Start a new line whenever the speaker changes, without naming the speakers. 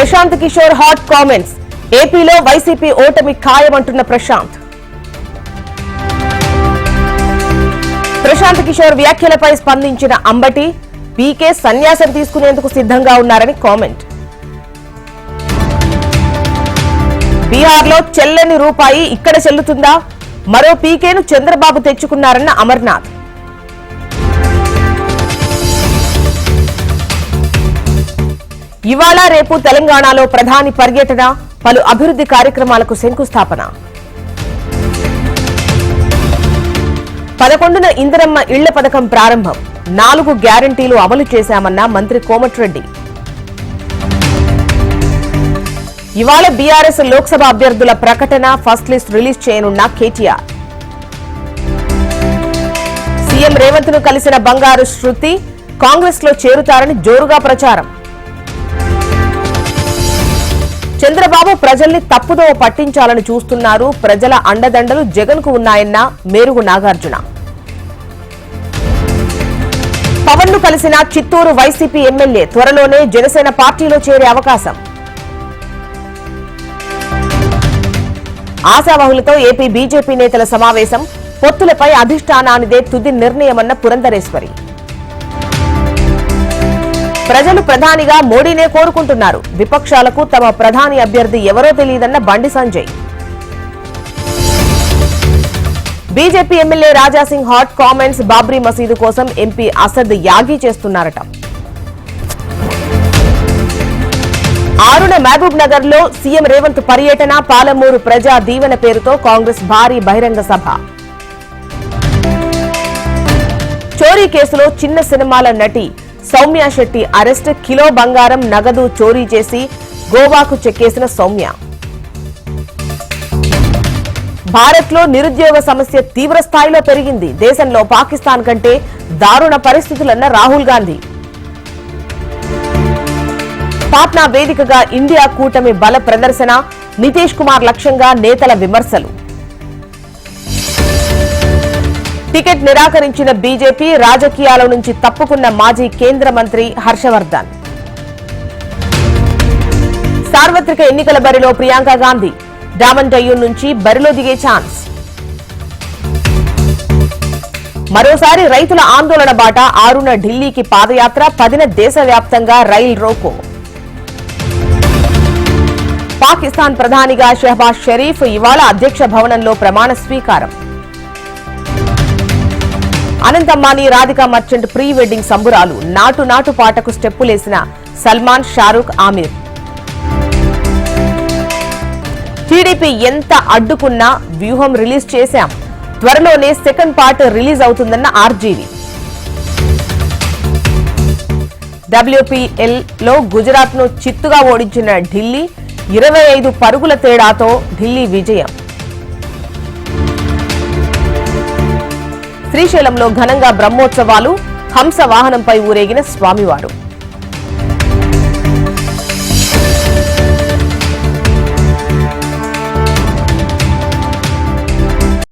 Prashanth Kishor hot comments. ఏపీలో వైసీపీ ఓటమి ఖాయమంటున్న ప్రశాంత్ కిషోర్ వ్యాఖ్యలపై స్పందించిన అంబటి, పీకే సన్యాసం తీసుకునేందుకు సిద్ధంగా ఉన్నారని కామెంట్. బీహార్లో చెల్లని రూపాయి ఇక్కడ చెల్లుతుందా? మరో పీకేను చంద్రబాబు తెచ్చుకున్నారన్న అమర్నాథ్. ఇవాళ రేపు తెలంగాణలో ప్రధాని పర్యటన, పలు అభివృద్ధి కార్యక్రమాలకు శంకుస్థాపన. 11న ఇందిరమ్మ ఇళ్ల పథకం ప్రారంభం, 4 గ్యారంటీలు అమలు చేశామన్న మంత్రి కోమటిరెడ్డి. ఇవాళ బీఆర్ఎస్ లోక్సభ అభ్యర్థుల ప్రకటన, ఫస్ట్ లిస్ట్ రిలీజ్ చేయనున్న కేటీఆర్. సీఎం రేవంత్ ను కలిసిన బంగారు శృతి, కాంగ్రెస్ లో చేరుతారని జోరుగా ప్రచారం. చంద్రబాబు ప్రజల్ని తప్పుదోవ పట్టించాలని చూస్తున్నారు, ప్రజల అండదండలు జగన్ కు ఉన్నాయన్న మేరుగు నాగార్జున. పవన్ ను కలిసిన చిత్తూరు వైసీపీ ఎమ్మెల్యే, త్వరలోనే జనసేన పార్టీలో చేరే అవకాశం. ఆశావహులతో ఏపీ బీజేపీ నేతల సమావేశం, పొత్తులపై అధిష్టానానిదే తుది నిర్ణయమన్న పురంధరేశ్వరి. ప్రజలు ప్రధానిగా మోడీనే కోరుకుంటున్నారు, విపక్షాలకు తమ ప్రధాని అభ్యర్థి ఎవరో తెలియదన్న Bandi Sanjay. BJP MLA Raja Singh hot comments, Babri మసీదు కోసం ఎంపీ అసద్ యాగి చేస్తున్నారట. 6న మహబూబ్ నగర్ లో సీఎం రేవంత్ పర్యటన, పాలమూరు ప్రజా దీవెన పేరుతో కాంగ్రెస్ భారీ బహిరంగ సభ. చోరీ కేసులో చిన్న సినిమాల నటి సౌమ్య శెట్టి అరెస్ట్, కిలో బంగారం నగదు చోరీ చేసి గోవాకు చెక్కేసిన సౌమ్య. భారత్ లో నిరుద్యోగ సమస్య తీవ్ర స్థాయిలో పెరిగింది, దేశంలో పాకిస్తాన్ కంటే దారుణ పరిస్థితులన్న రాహుల్ గాంధీ. పాట్నా వేదికగా ఇండియా కూటమి బల ప్రదర్శన, నితీష్ కుమార్ లక్ష్యంగా నేతల విమర్శలు. టికెట్ నిరాకరించిన బీజేపీ, రాజకీయాల నుంచి తప్పుకున్న మాజీ కేంద్ర మంత్రి హర్షవర్ధన్. సార్వత్రిక ఎన్నికల బరిలో ప్రియాంక గాంధీ, డామన్ డయ్యూన్ నుంచి బరిలో దిగే ఛాన్స్. మరోసారి రైతుల ఆందోళన బాట, 6న ఢిల్లీకి పాదయాత్ర, 10న దేశవ్యాప్తంగా రైల్ రోకో. పాకిస్తాన్ ప్రధానిగా షెహబాజ్ షరీఫ్ ఇవాళ అధ్యక్ష భవనంలో ప్రమాణ స్వీకారం. అనంత్ అంబానీ, రాధికా మర్చెంట్ ప్రీ వెడ్డింగ్ సంబురాలు, నాటు నాటు పాటకు స్టెప్పులేసిన సల్మాన్, షారూక్, ఆమీర్. టీడీపీ ఎంత అడ్డుకున్నా వ్యూహం రిలీజ్ చేశాం, త్వరలోనే సెకండ్ పార్ట్ రిలీజ్ అవుతుందన్న ఆర్జీవీ. WPL లో గుజరాత్ ను చిత్తుగా ఓడించిన ఢిల్లీ, 25 పరుగుల తేడాతో ఢిల్లీ విజయం. శ్రీశైలంలో ఘనంగా బ్రహ్మోత్సవాలు, హంస వాహనంపై ఊరేగిన స్వామివారు.